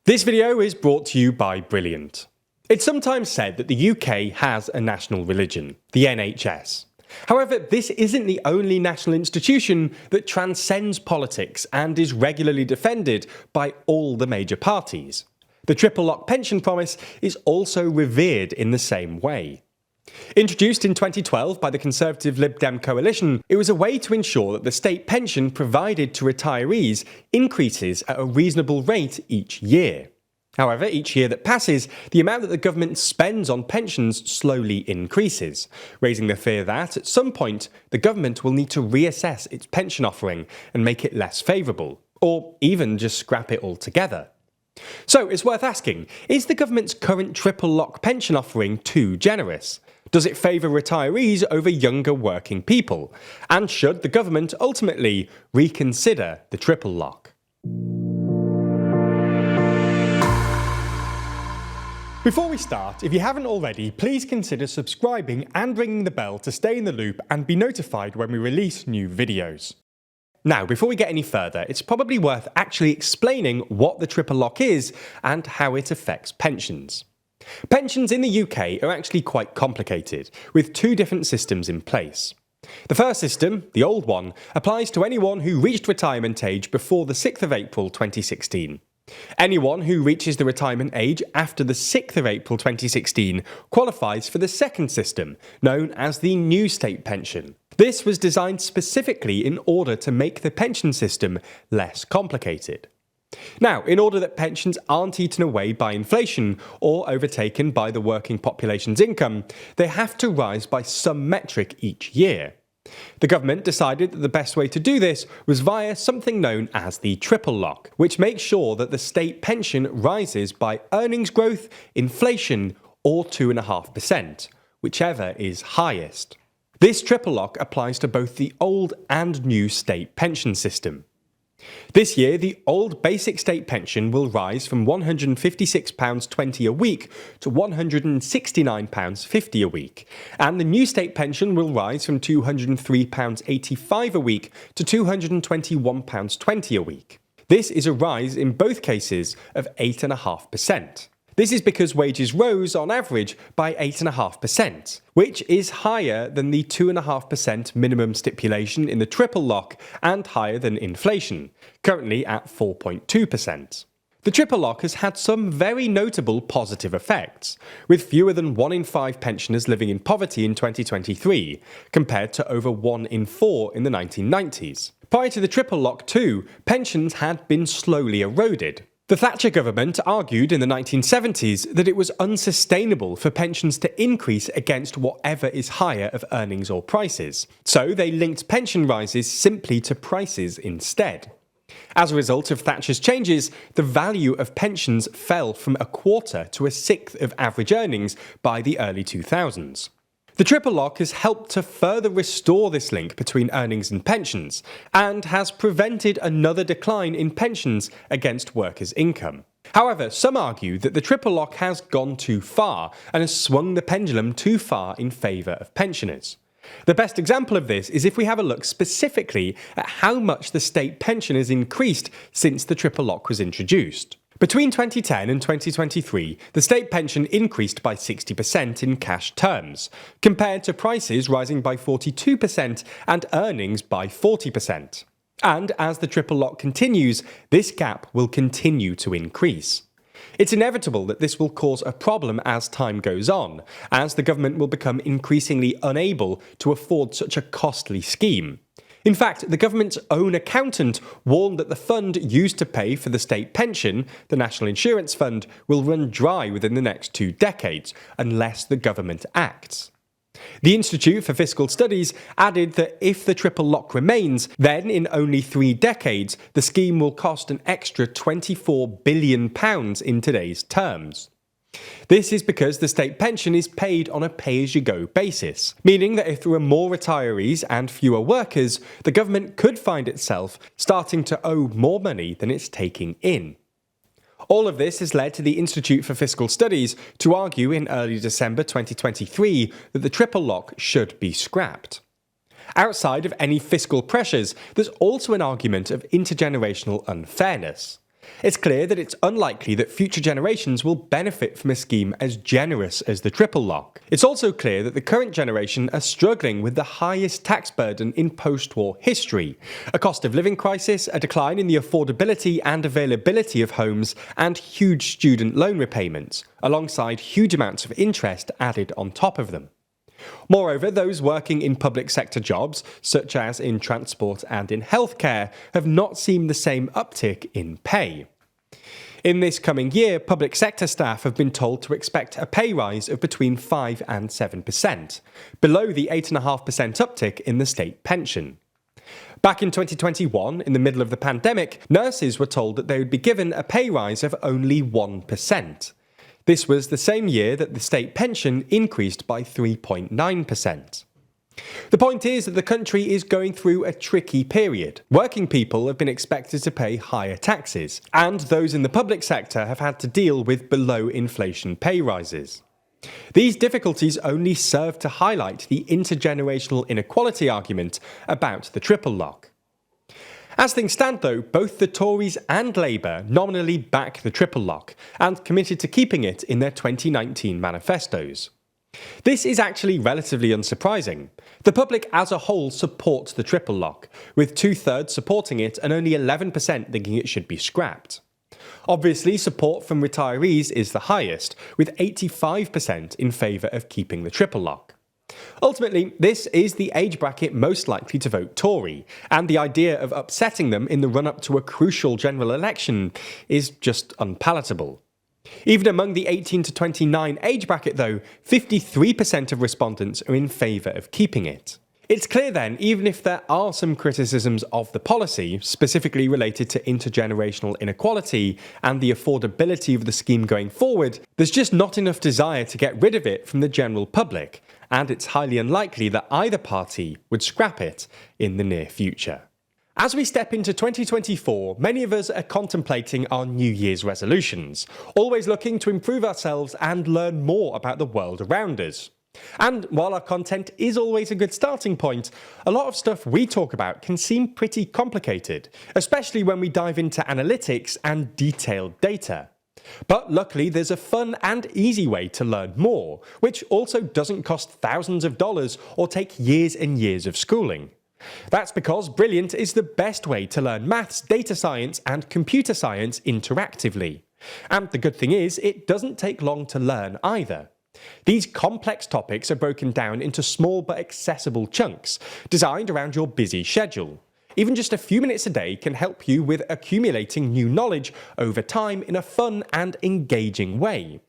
This video is brought to you by Brilliant. It's sometimes said that the UK has a national religion, the NHS. However, this isn't the only national institution that transcends politics and is regularly defended by all the major parties. The triple lock pension promise is also revered in the same way. Introduced in 2012 by the Conservative Lib Dem coalition, it was a way to ensure that the state pension provided to retirees increases at a reasonable rate each year. However, each year that passes, the amount that the government spends on pensions slowly increases, raising the fear that, at some point, the government will need to reassess its pension offering and make it less favourable, or even just scrap it altogether. So it's worth asking, is the government's current triple lock pension offering too generous? Does it favour retirees over younger working people? And should the government ultimately reconsider the triple lock? Before we start, if you haven't already, please consider subscribing and ringing the bell to stay in the loop and be notified when we release new videos. Now, before we get any further, it's probably worth actually explaining what the triple lock is and how it affects pensions. Pensions in the UK are actually quite complicated, with two different systems in place. The first system, the old one, applies to anyone who reached retirement age before the 6th of April 2016. Anyone who reaches the retirement age after the 6th of April 2016 qualifies for the second system, known as the new state pension. This was designed specifically in order to make the pension system less complicated. Now, in order that pensions aren't eaten away by inflation or overtaken by the working population's income, they have to rise by some metric each year. The government decided that the best way to do this was via something known as the triple lock, which makes sure that the state pension rises by earnings growth, inflation, or 2.5%, whichever is highest. This triple lock applies to both the old and new state pension system. This year, the old basic state pension will rise from £156.20 a week to £169.50 a week, and the new state pension will rise from £203.85 a week to £221.20 a week. This is a rise in both cases of 8.5%. This is because wages rose on average by 8.5%, which is higher than the 2.5% minimum stipulation in the triple lock and higher than inflation, currently at 4.2%. The triple lock has had some very notable positive effects, with fewer than 1 in 5 pensioners living in poverty in 2023, compared to over 1 in 4 in the 1990s. Prior to the triple lock too, pensions had been slowly eroded. The Thatcher government argued in the 1970s that it was unsustainable for pensions to increase against whatever is higher of earnings or prices, so they linked pension rises simply to prices instead. As a result of Thatcher's changes, the value of pensions fell from a quarter to a sixth of average earnings by the early 2000s. The triple lock has helped to further restore this link between earnings and pensions, and has prevented another decline in pensions against workers' income. However, some argue that the triple lock has gone too far and has swung the pendulum too far in favour of pensioners. The best example of this is if we have a look specifically at how much the state pension has increased since the triple lock was introduced. Between 2010 and 2023, the state pension increased by 60% in cash terms, compared to prices rising by 42% and earnings by 40%. And as the triple lock continues, this gap will continue to increase. It's inevitable that this will cause a problem as time goes on, as the government will become increasingly unable to afford such a costly scheme. In fact, the government's own accountant warned that the fund used to pay for the state pension, the National Insurance Fund, will run dry within the next 2 decades, unless the government acts. The Institute for Fiscal Studies added that if the triple lock remains, then in only 3 decades, the scheme will cost an extra £24 billion in today's terms. This is because the state pension is paid on a pay-as-you-go basis, meaning that if there are more retirees and fewer workers, the government could find itself starting to owe more money than it's taking in. All of this has led to the Institute for Fiscal Studies to argue in early December 2023 that the triple lock should be scrapped. Outside of any fiscal pressures, there's also an argument of intergenerational unfairness. It's clear that it's unlikely that future generations will benefit from a scheme as generous as the triple lock. It's also clear that the current generation are struggling with the highest tax burden in post-war history, a cost of living crisis, a decline in the affordability and availability of homes, and huge student loan repayments, alongside huge amounts of interest added on top of them. Moreover, those working in public sector jobs, such as in transport and in healthcare, have not seen the same uptick in pay. In this coming year, public sector staff have been told to expect a pay rise of between 5 and 7%, below the 8.5% uptick in the state pension. Back in 2021, in the middle of the pandemic, nurses were told that they would be given a pay rise of only 1%. This was the same year that the state pension increased by 3.9%. The point is that the country is going through a tricky period. Working people have been expected to pay higher taxes, and those in the public sector have had to deal with below-inflation pay rises. These difficulties only serve to highlight the intergenerational inequality argument about the triple lock. As things stand though, both the Tories and Labour nominally back the triple lock and committed to keeping it in their 2019 manifestos. This is actually relatively unsurprising. The public as a whole supports the triple lock, with 2/3 supporting it and only 11% thinking it should be scrapped. Obviously, support from retirees is the highest, with 85% in favour of keeping the triple lock. Ultimately, this is the age bracket most likely to vote Tory, and the idea of upsetting them in the run-up to a crucial general election is just unpalatable. Even among the 18 to 29 age bracket though, 53% of respondents are in favour of keeping it. It's clear then, even if there are some criticisms of the policy, specifically related to intergenerational inequality and the affordability of the scheme going forward, there's just not enough desire to get rid of it from the general public, and it's highly unlikely that either party would scrap it in the near future. As we step into 2024, many of us are contemplating our New Year's resolutions, always looking to improve ourselves and learn more about the world around us. And while our content is always a good starting point, a lot of stuff we talk about can seem pretty complicated, especially when we dive into analytics and detailed data. But luckily there's a fun and easy way to learn more, which also doesn't cost thousands of dollars or take years and years of schooling. That's because Brilliant is the best way to learn maths, data science and computer science interactively. And the good thing is, it doesn't take long to learn either. These complex topics are broken down into small but accessible chunks, designed around your busy schedule. Even just a few minutes a day can help you with accumulating new knowledge over time in a fun and engaging way.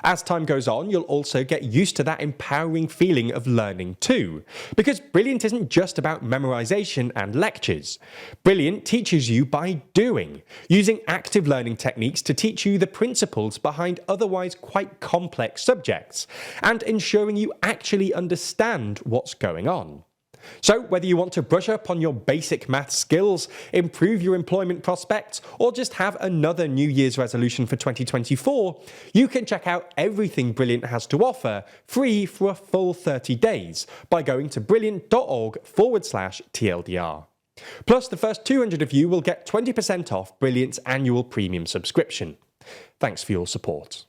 As time goes on, you'll also get used to that empowering feeling of learning too, because Brilliant isn't just about memorization and lectures. Brilliant teaches you by doing, using active learning techniques to teach you the principles behind otherwise quite complex subjects, and ensuring you actually understand what's going on. So whether you want to brush up on your basic maths skills, improve your employment prospects, or just have another New Year's resolution for 2024, you can check out everything Brilliant has to offer free for a full 30 days by going to brilliant.org/TLDR. Plus, the first 200 of you will get 20% off Brilliant's annual premium subscription. Thanks for your support.